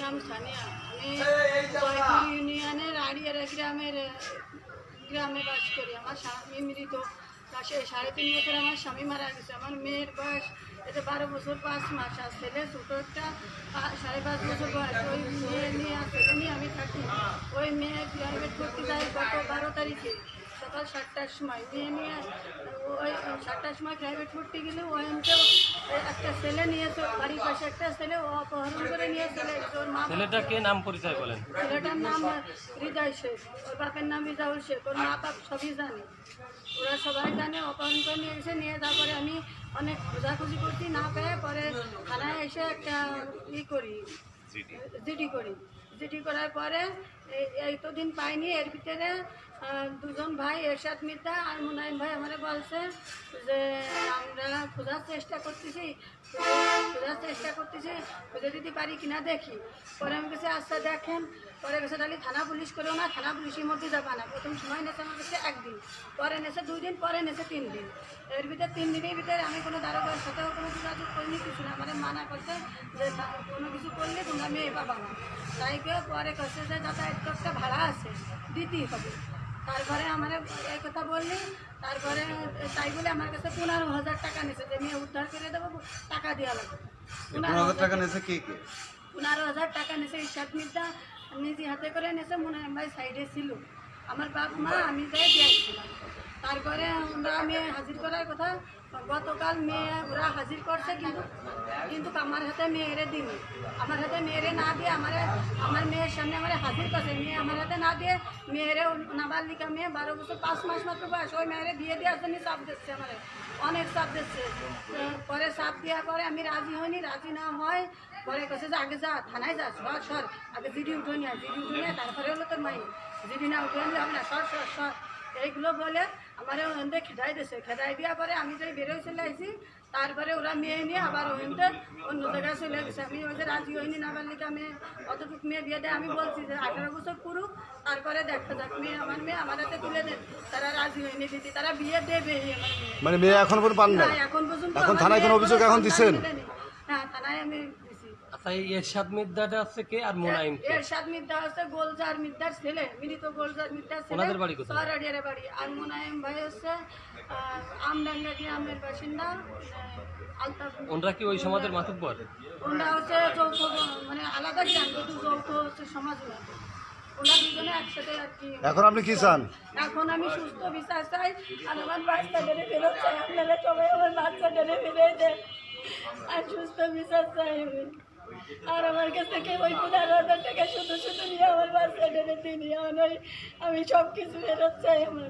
নাম সানিয়া। আমি জয়পুর ইউনিয়নের আড়িয়ারা গ্রামে বাস করি। আমার স্বামী মৃত। 3.5 বছর আমার স্বামী মারা গেছে। আমার মেয়ের বয়স 12 বছর 5 মাস। আর ছেলে ছোটো একটা 5.5 বছর বয়স। ওই মেয়ে নিয়ে আর ছেলে নিয়ে আমি থাকি। ওই মেয়ে প্রাইভেট পড়তে যায় গত 12 তারিখে সকাল 7টার সময়। মেয়ে নিয়ে ওই 7টার সময় প্রাইভেট পড়তে গেলে ওখানকেও একটা ছেলে নিয়েছে, বাড়ির পাশে একটা ছেলে ও অপহরণ করে নিয়ে চলে গেছে। ওর মা ছেলেটা কে নাম পরিচয় বলেন? ছেলেটার নাম হৃদয় শেখ, ওর বাপের নাম রিজাউল শেখ। ওর মা বাপ সবই জানে, ওরা সবাই জানে। অপহরণ করে নিয়ে এসে নিয়ে তারপরে আমি অনেক খোঁজাখুঁজি করছি, না পেয়ে পরে থানায় এসে একটা জিডি করার পরে এই তো দিন পাইনি। এর ভিতরে দুজন ভাই এরশাদ মির্জা আর মুনাইম ভাই আমার বলছে যে আমরা খোঁজার চেষ্টা করতেছি, খুঁজে দিতে পারি কিনা দেখি। পরে আমি কাছে আচ্ছা দেখেন। পরে গেছে তাহলে থানা পুলিশ করেও না, থানা পুলিশের মধ্যে যাবা না। প্রথম সময় নেছে আমার কাছে 1 দিন, পরে নেছে 2 দিন, পরে নেছে 3 দিন। এর ভিতরে 3 দিনের ভিতরে আমি কোনো দারোগার সাথেও কোনো যোগাযোগ করিনি, কিছু না। মানে মানা করছে যে কোনো কিছু করলে তোমরা মেয়ে পাবা না। তাই কেউ পরে করছে যে যাতায়াত একটা ভাড়া আছে, দিতেই হবে। তারপরে আমার এই কথা বললি, তারপরে তাই বলে আমার কাছে 15,000 টাকা নিয়েছে যে মেয়ে উদ্ধার করে দেবো, টাকা দেওয়া লাগবে। 15,000 টাকা নিয়েছে কে? 15,000 টাকা নিয়েছে ইরশাদ মির্জা, নিজে হাতে করে নিয়েছে। মুনাইম ভাই সাইডে ছিল, আমার বাপ মা আমি যাই দিয়েছিলাম। তারপরে আমরা মেয়ে হাজির করার কথা, গতকাল মেয়ে ওরা হাজির করছে, কিন্তু আমার হাতে মেয়েরে দিনি। আমার হাতে মেয়েরে না দিয়ে আমার মেয়ের সামনে আমার হাজির করছে। মেয়ে আমার হাতে না দিয়ে মেয়েরে নাবালিকা মেয়ে 12 বছর 5 মাস মাত্র বয়স, ওই মেয়েরে বিয়ে দেওয়ার জন্য চাপ দিচ্ছে, আমার অনেক চাপ দিচ্ছে। পরে চাপ দেওয়ার পরে আমি রাজি হইনি, রাজি না হয় পরে কাছে যে আগে যা থানায় যা, সর আগে জিডি উঠে নিয়ে, তারপরে হলো তোর মাই। জিডি না উঠে নিলে হবে না, সর এইগুলো বলে আমার ওখানে খেদাই দিয়েছে। খেদাই দেওয়ার পরে আমি যাই বেরোয় চলে আসি। তারপরে ওরা মেয়ে নিয়ে আবার ওখানতে অন্য জায়গায় চলে গেছে। আমি ওই যে রাজি হইনি, না পারলে মেয়ে অতটুকু মেয়ে বিয়ে দেয়। আমি বলছি যে 18 বছর পুরুক, তারপরে দেখা যাক। মেয়ে আমার হাতে তুলে দেন। তারা রাজি হয়নি দিদি, তারা বিয়ে দেবে। মানে মেয়ে এখন পর্যন্ত পান না? এখন পর্যন্ত। এখন থানায় কোনো অভিযোগ এখন দিচ্ছেন? হ্যাঁ, থানায় আমি। আচ্ছা, এই এরশাদ মির্জাটা আছে কে আর মুনাইম কে? এরশাদ মির্জা হচ্ছে গোলজার মির্জার ছেলে, মৃত গোলজার মির্জার ছেলে। ওনাদের বাড়ি কোথায়? সরাডিয়ার বাড়ি। আর মুনাইম ভাই হচ্ছে আমডাঙ্গা গ্রামের বাসিন্দা, আলতাফ। ওনরা কি ওই সমাজের মাতুব্বর? ওনারা হচ্ছে যৌথ, মানে আলাদা গ্রাম, কিন্তু যৌথ হচ্ছে সমাজ। ওরা দুজনে একসাথে আর কি। এখন আপনি কি চান? এখন আমি সুস্থ বিচার চাই, আর আমার বাচ্চাদের ফেরত চাই। আপনারা সবাই আমার বাচ্চাদের ফিরে দেন, আর সুস্থ বিচার চাই আমি। আর আমার কাছ থেকে ওই 15,000 টাকা শুধু নিয়ে আমার বাচ্চাদের দিনই আমি সব কিছু ফেরত চাই আমার।